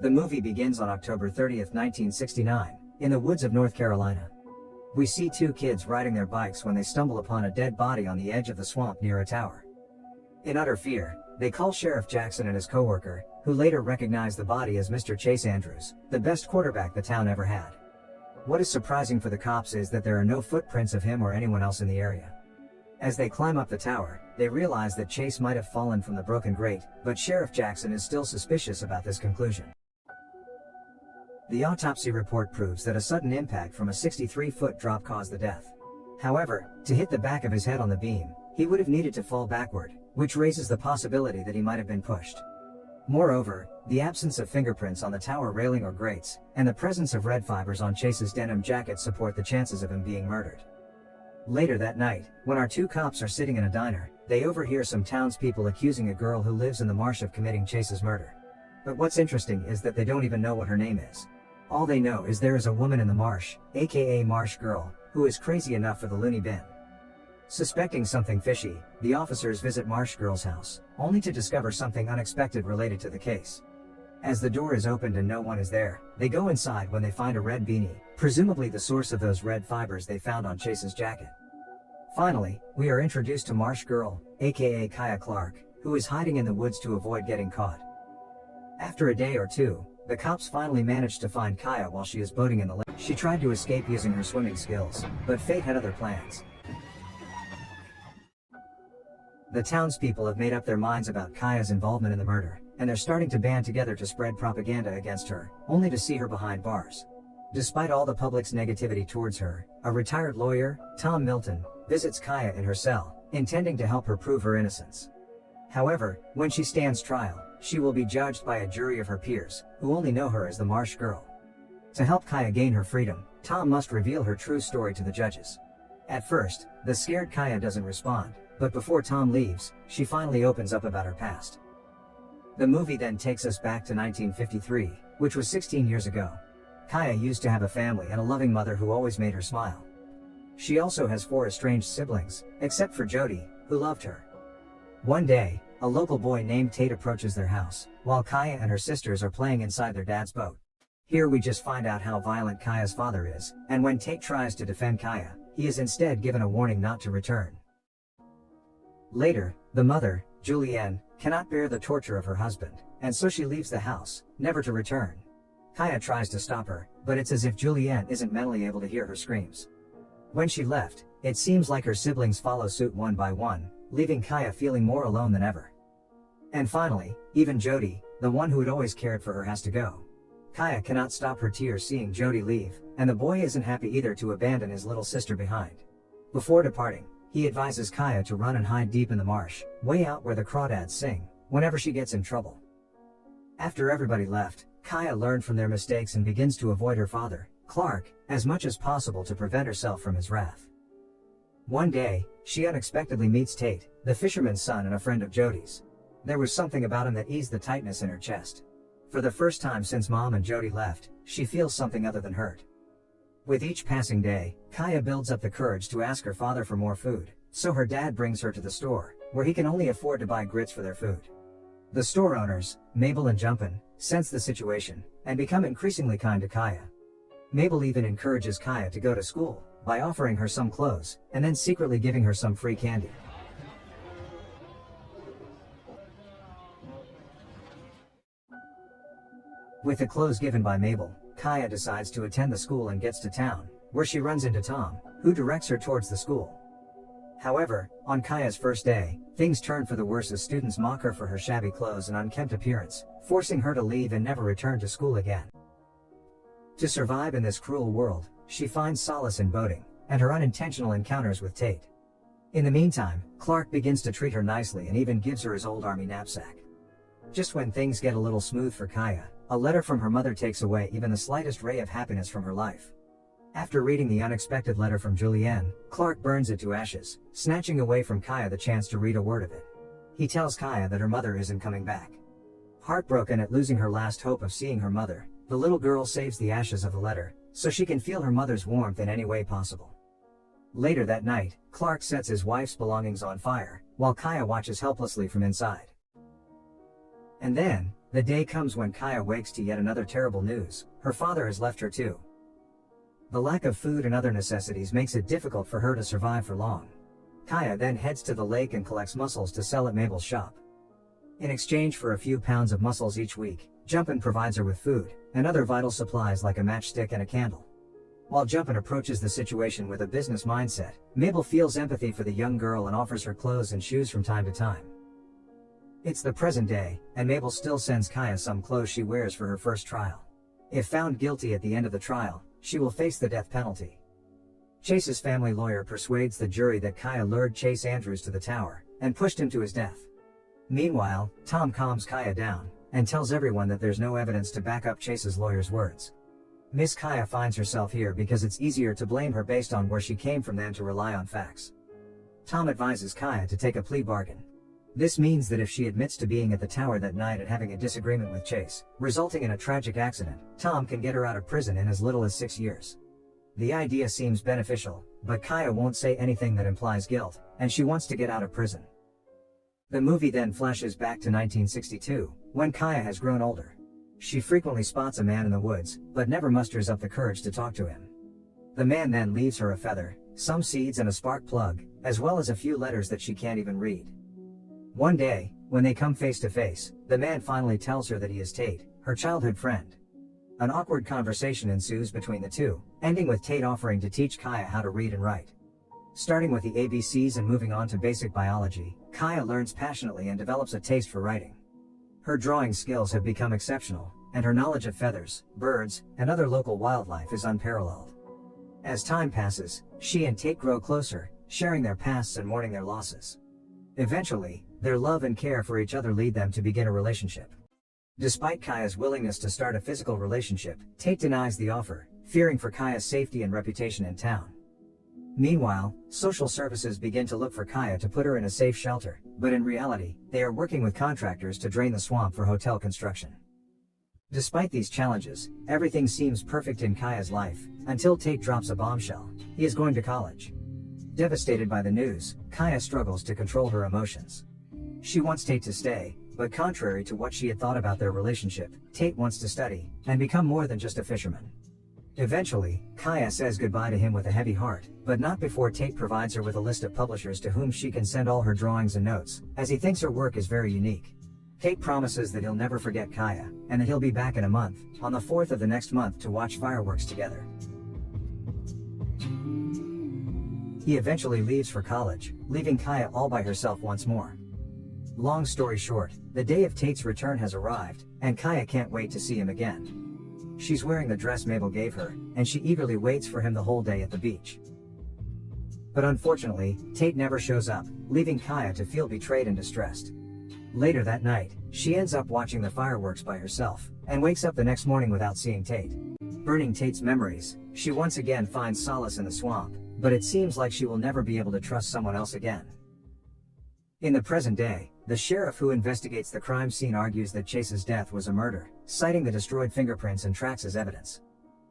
The movie begins on October 30th, 1969, in the woods of North Carolina. We see two kids riding their bikes when they stumble upon a dead body on the edge of the swamp near a tower. In utter fear, they call Sheriff Jackson and his coworker, who later recognized the body as Mr. Chase Andrews, the best quarterback the town ever had. What is surprising for the cops is that there are no footprints of him or anyone else in the area. As they climb up the tower, they realize that Chase might have fallen from the broken grate, but Sheriff Jackson is still suspicious about this conclusion. The autopsy report proves that a sudden impact from a 63-foot drop caused the death. However, to hit the back of his head on the beam, he would have needed to fall backward, which raises the possibility that he might have been pushed. Moreover, the absence of fingerprints on the tower railing or grates, and the presence of red fibers on Chase's denim jacket support the chances of him being murdered. Later that night, when our two cops are sitting in a diner, they overhear some townspeople accusing a girl who lives in the marsh of committing Chase's murder. But what's interesting is that they don't even know what her name is. All they know is there is a woman in the marsh, aka Marsh Girl, who is crazy enough for the loony bin. Suspecting something fishy, the officers visit Marsh Girl's house, only to discover something unexpected related to the case. As the door is opened and no one is there, they go inside when they find a red beanie, presumably the source of those red fibers they found on Chase's jacket. Finally, we are introduced to Marsh Girl, aka Kaya Clark, who is hiding in the woods to avoid getting caught. After a day or two, the cops finally manage to find Kaya while she is boating in the lake. She tried to escape using her swimming skills, but fate had other plans. The townspeople have made up their minds about Kaya's involvement in the murder, and they're starting to band together to spread propaganda against her, only to see her behind bars. Despite all the public's negativity towards her, a retired lawyer, Tom Milton, visits Kaya in her cell, intending to help her prove her innocence. However, when she stands trial, she will be judged by a jury of her peers, who only know her as the Marsh Girl. To help Kaya gain her freedom, Tom must reveal her true story to the judges. At first, the scared Kaya doesn't respond, but before Tom leaves, she finally opens up about her past. The movie then takes us back to 1953, which was 16 years ago. Kaya used to have a family and a loving mother who always made her smile. She also has 4 estranged siblings, except for Jody, who loved her. One day, a local boy named Tate approaches their house, while Kaya and her sisters are playing inside their dad's boat. Here we just find out how violent Kaya's father is, and when Tate tries to defend Kaya, he is instead given a warning not to return. Later, the mother, Julianne, cannot bear the torture of her husband, and so she leaves the house, never to return. Kaya tries to stop her, but it's as if Julianne isn't mentally able to hear her screams. When she left, it seems like her siblings follow suit one by one, leaving Kaya feeling more alone than ever. And finally, even Jody, the one who had always cared for her, has to go. Kaya cannot stop her tears seeing Jody leave, and the boy isn't happy either to abandon his little sister behind. Before departing, he advises Kaya to run and hide deep in the marsh, way out where the crawdads sing, whenever she gets in trouble. After everybody left, Kaya learned from their mistakes and begins to avoid her father, Clark, as much as possible to prevent herself from his wrath. One day, she unexpectedly meets Tate, the fisherman's son and a friend of Jody's. There was something about him that eased the tightness in her chest. For the first time since Mom and Jody left, she feels something other than hurt. With each passing day, Kaya builds up the courage to ask her father for more food, so her dad brings her to the store, where he can only afford to buy grits for their food. The store owners, Mabel and Jumpin', sense the situation, and become increasingly kind to Kaya. Mabel even encourages Kaya to go to school, by offering her some clothes, and then secretly giving her some free candy. With the clothes given by Mabel, Kaya decides to attend the school and gets to town, where she runs into Tom, who directs her towards the school. However, on Kaya's first day, things turn for the worse as students mock her for her shabby clothes and unkempt appearance, forcing her to leave and never return to school again. To survive in this cruel world, she finds solace in boating, and her unintentional encounters with Tate. In the meantime, Clark begins to treat her nicely and even gives her his old army knapsack. Just when things get a little smooth for Kaya, a letter from her mother takes away even the slightest ray of happiness from her life. After reading the unexpected letter from Julianne, Clark burns it to ashes, snatching away from Kaya the chance to read a word of it. He tells Kaya that her mother isn't coming back. Heartbroken at losing her last hope of seeing her mother, the little girl saves the ashes of the letter, so she can feel her mother's warmth in any way possible. Later that night, Clark sets his wife's belongings on fire, while Kaya watches helplessly from inside. And then, The day comes when Kaya wakes to yet another terrible news: her father has left her too. The lack of food and other necessities makes it difficult for her to survive for long. Kaya then heads to the lake and collects mussels to sell at Mabel's shop. In exchange for a few pounds of mussels each week, Jumpin provides her with food and other vital supplies like a matchstick and a candle. While Jumpin approaches the situation with a business mindset, Mabel feels empathy for the young girl and offers her clothes and shoes from time to time. It's the present day, and Mabel still sends Kaya some clothes she wears for her first trial. If found guilty at the end of the trial, she will face the death penalty. Chase's family lawyer persuades the jury that Kaya lured Chase Andrews to the tower and pushed him to his death. Meanwhile, Tom calms Kaya down and tells everyone that there's no evidence to back up Chase's lawyer's words. Miss Kaya finds herself here because it's easier to blame her based on where she came from than to rely on facts. Tom advises Kaya to take a plea bargain. This means that if she admits to being at the tower that night and having a disagreement with Chase, resulting in a tragic accident, Tom can get her out of prison in as little as 6 years. The idea seems beneficial, but Kaya won't say anything that implies guilt, and she wants to get out of prison. The movie then flashes back to 1962, when Kaya has grown older. She frequently spots a man in the woods, but never musters up the courage to talk to him. The man then leaves her a feather, some seeds and a spark plug, as well as a few letters that she can't even read. One day, when they come face to face, the man finally tells her that he is Tate, her childhood friend. An awkward conversation ensues between the two, ending with Tate offering to teach Kaya how to read and write. Starting with the ABCs and moving on to basic biology, Kaya learns passionately and develops a taste for writing. Her drawing skills have become exceptional, and her knowledge of feathers, birds, and other local wildlife is unparalleled. As time passes, she and Tate grow closer, sharing their pasts and mourning their losses. Eventually, their love and care for each other lead them to begin a relationship. Despite Kaya's willingness to start a physical relationship, Tate denies the offer, fearing for Kaya's safety and reputation in town. Meanwhile, social services begin to look for Kaya to put her in a safe shelter, but in reality, they are working with contractors to drain the swamp for hotel construction. Despite these challenges, everything seems perfect in Kaya's life, until Tate drops a bombshell: he is going to college. Devastated by the news, Kaya struggles to control her emotions. She wants Tate to stay, but contrary to what she had thought about their relationship, Tate wants to study and become more than just a fisherman. Eventually, Kaya says goodbye to him with a heavy heart, but not before Tate provides her with a list of publishers to whom she can send all her drawings and notes, as he thinks her work is very unique. Tate promises that he'll never forget Kaya, and that he'll be back in a month, on the 4th of the next month, to watch fireworks together. He eventually leaves for college, leaving Kaya all by herself once more. Long story short, the day of Tate's return has arrived, and Kaya can't wait to see him again. She's wearing the dress Mabel gave her, and she eagerly waits for him the whole day at the beach. But unfortunately, Tate never shows up, leaving Kaya to feel betrayed and distressed. Later that night, she ends up watching the fireworks by herself, and wakes up the next morning without seeing Tate. Burning Tate's memories, she once again finds solace in the swamp, but it seems like she will never be able to trust someone else again. In the present day, the sheriff who investigates the crime scene argues that Chase's death was a murder, citing the destroyed fingerprints and tracks as evidence.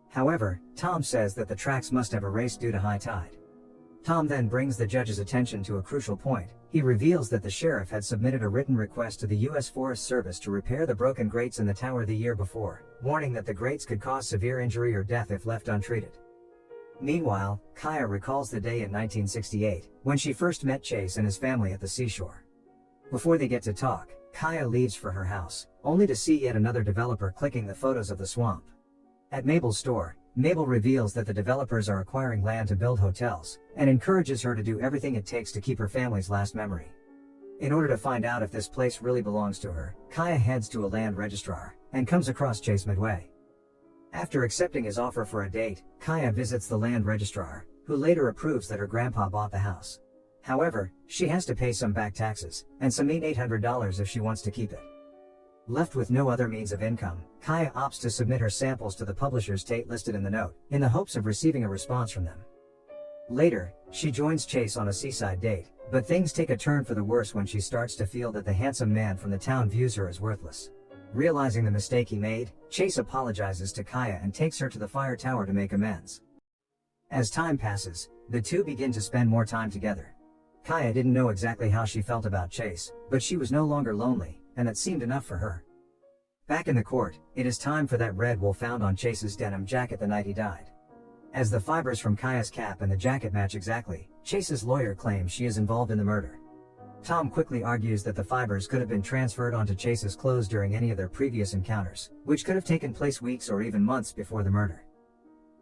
However, Tom says that the tracks must have erased due to high tide. Tom then brings the judge's attention to a crucial point. He reveals that the sheriff had submitted a written request to the U.S. Forest Service to repair the broken grates in the tower the year before, warning that the grates could cause severe injury or death if left untreated. Meanwhile, Kaya recalls the day in 1968, when she first met Chase and his family at the seashore. Before they get to talk, Kaya leaves for her house, only to see yet another developer clicking the photos of the swamp. At Mabel's store, Mabel reveals that the developers are acquiring land to build hotels, and encourages her to do everything it takes to keep her family's last memory. In order to find out if this place really belongs to her, Kaya heads to a land registrar, and comes across Chase midway. After accepting his offer for a date, Kaya visits the land registrar, who later approves that her grandpa bought the house. However, she has to pay some back taxes, and some mean $800 if she wants to keep it. Left with no other means of income, Kaya opts to submit her samples to the publishers Tate listed in the note, in the hopes of receiving a response from them. Later, she joins Chase on a seaside date, but things take a turn for the worse when she starts to feel that the handsome man from the town views her as worthless. Realizing the mistake he made, Chase apologizes to Kaya and takes her to the fire tower to make amends. As time passes, the two begin to spend more time together. Kaya didn't know exactly how she felt about Chase, but she was no longer lonely, and that seemed enough for her. Back in the court, it is time for that red wool found on Chase's denim jacket the night he died. As the fibers from Kaya's cap and the jacket match exactly, Chase's lawyer claims she is involved in the murder. Tom quickly argues that the fibers could have been transferred onto Chase's clothes during any of their previous encounters, which could have taken place weeks or even months before the murder.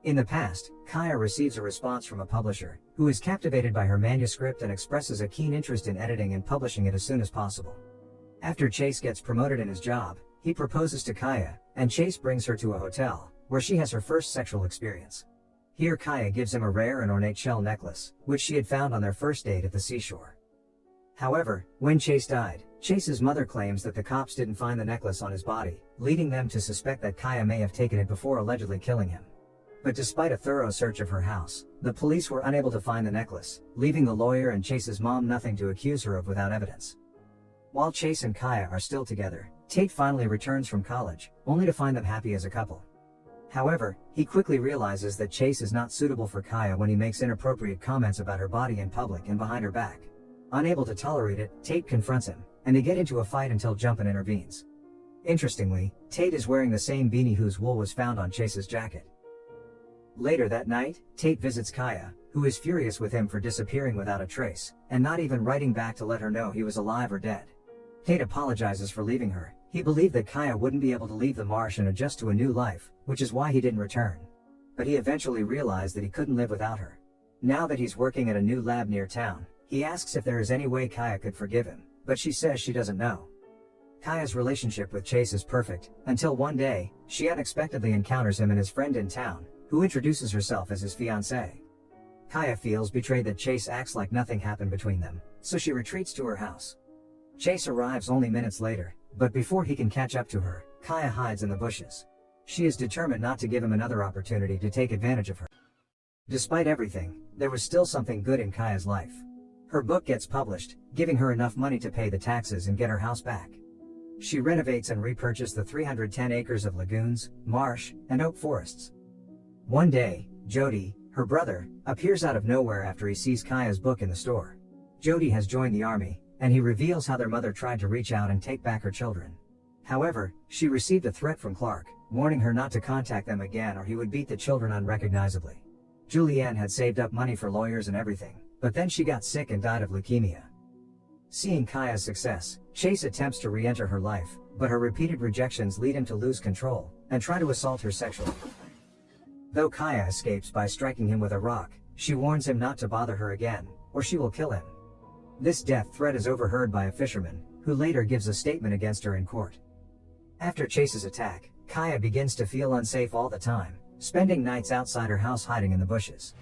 In the past, Kaya receives a response from a publisher, who is captivated by her manuscript and expresses a keen interest in editing and publishing it as soon as possible. After Chase gets promoted in his job, he proposes to Kaya, and Chase brings her to a hotel, where she has her first sexual experience. Here Kaya gives him a rare and ornate shell necklace, which she had found on their first date at the seashore. However, when Chase died, Chase's mother claims that the cops didn't find the necklace on his body, leading them to suspect that Kaya may have taken it before allegedly killing him. But despite a thorough search of her house, the police were unable to find the necklace, leaving the lawyer and Chase's mom nothing to accuse her of without evidence. While Chase and Kaya are still together, Tate finally returns from college, only to find them happy as a couple. However, he quickly realizes that Chase is not suitable for Kaya when he makes inappropriate comments about her body in public and behind her back. Unable to tolerate it, Tate confronts him, and they get into a fight until Jumpin' intervenes. Interestingly, Tate is wearing the same beanie whose wool was found on Chase's jacket. Later that night, Tate visits Kaya, who is furious with him for disappearing without a trace, and not even writing back to let her know he was alive or dead. Tate apologizes for leaving her. He believed that Kaya wouldn't be able to leave the marsh and adjust to a new life, which is why he didn't return. But he eventually realized that he couldn't live without her. Now that he's working at a new lab near town, he asks if there is any way Kaya could forgive him, but she says she doesn't know. Kaya's relationship with Chase is perfect, until one day, she unexpectedly encounters him and his friend in town, who introduces herself as his fiancée. Kaya feels betrayed that Chase acts like nothing happened between them, so she retreats to her house. Chase arrives only minutes later, but before he can catch up to her, Kaya hides in the bushes. She is determined not to give him another opportunity to take advantage of her. Despite everything, there was still something good in Kaya's life. Her book gets published, giving her enough money to pay the taxes and get her house back. She renovates and repurchased the 310 acres of lagoons, marsh, and oak forests. One day, Jody, her brother, appears out of nowhere after he sees Kaya's book in the store. Jody has joined the army, and he reveals how their mother tried to reach out and take back her children. However, she received a threat from Clark, warning her not to contact them again or he would beat the children unrecognizably. Julianne had saved up money for lawyers and everything, but then she got sick and died of leukemia. Seeing Kaya's success, Chase attempts to re-enter her life, but her repeated rejections lead him to lose control, and try to assault her sexually. Though Kaya escapes by striking him with a rock, she warns him not to bother her again, or she will kill him. This death threat is overheard by a fisherman, who later gives a statement against her in court. After Chase's attack, Kaya begins to feel unsafe all the time, spending nights outside her house hiding in the bushes.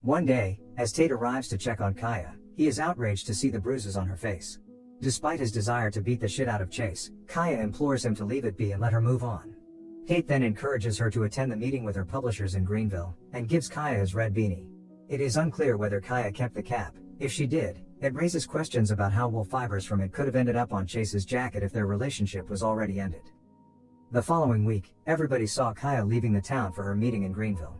One day, as Tate arrives to check on Kaya, he is outraged to see the bruises on her face. Despite his desire to beat the shit out of Chase, Kaya implores him to leave it be and let her move on. Tate then encourages her to attend the meeting with her publishers in Greenville, and gives Kaya his red beanie. It is unclear whether Kaya kept the cap. If she did, it raises questions about how wool fibers from it could have ended up on Chase's jacket if their relationship was already ended. The following week, everybody saw Kaya leaving the town for her meeting in Greenville.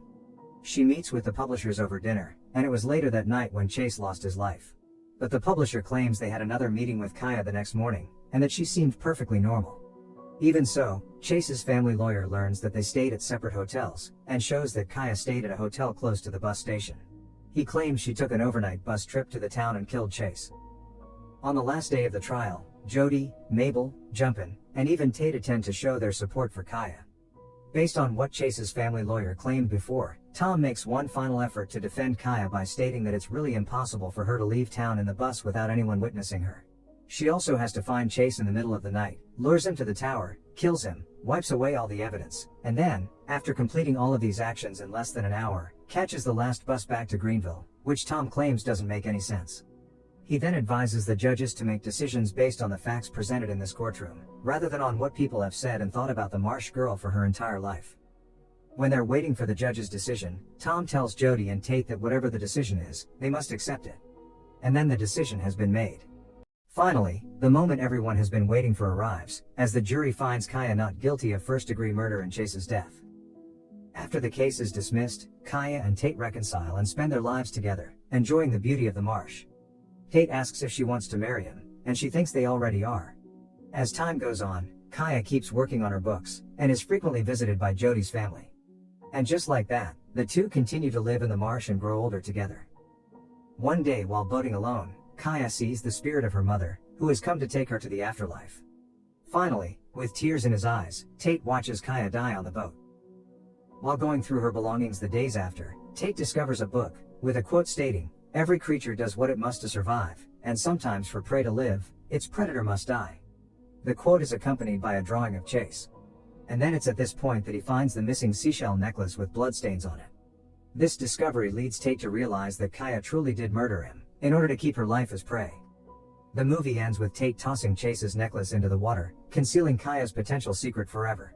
She meets with the publishers over dinner, and it was later that night when Chase lost his life. But the publisher claims they had another meeting with Kaya the next morning, and that she seemed perfectly normal. Even so, Chase's family lawyer learns that they stayed at separate hotels, and shows that Kaya stayed at a hotel close to the bus station. He claims she took an overnight bus trip to the town and killed Chase. On the last day of the trial, Jody, Mabel, Jumpin', and even Tate attend to show their support for Kaya. Based on what Chase's family lawyer claimed before, Tom makes one final effort to defend Kaya by stating that it's really impossible for her to leave town in the bus without anyone witnessing her. She also has to find Chase in the middle of the night, lures him to the tower, kills him, wipes away all the evidence, and then, after completing all of these actions in less than an hour, catches the last bus back to Greenville, which Tom claims doesn't make any sense. He then advises the judges to make decisions based on the facts presented in this courtroom, rather than on what people have said and thought about the Marsh girl for her entire life. When they're waiting for the judge's decision, Tom tells Jody and Tate that whatever the decision is, they must accept it. And then the decision has been made. Finally, the moment everyone has been waiting for arrives, as the jury finds Kaya not guilty of first-degree murder in Chase's death. After the case is dismissed, Kaya and Tate reconcile and spend their lives together, enjoying the beauty of the marsh. Tate asks if she wants to marry him, and she thinks they already are. As time goes on, Kaya keeps working on her books, and is frequently visited by Jodi's family. And just like that, the two continue to live in the marsh and grow older together. One day while boating alone, Kaya sees the spirit of her mother, who has come to take her to the afterlife. Finally, with tears in his eyes, Tate watches Kaya die on the boat. While going through her belongings the days after, Tate discovers a book, with a quote stating, "Every creature does what it must to survive, and sometimes for prey to live, its predator must die." The quote is accompanied by a drawing of Chase. And then it's at this point that he finds the missing seashell necklace with bloodstains on it. This discovery leads Tate to realize that Kaya truly did murder him, in order to keep her life as prey. The movie ends with Tate tossing Chase's necklace into the water, concealing Kaya's potential secret forever.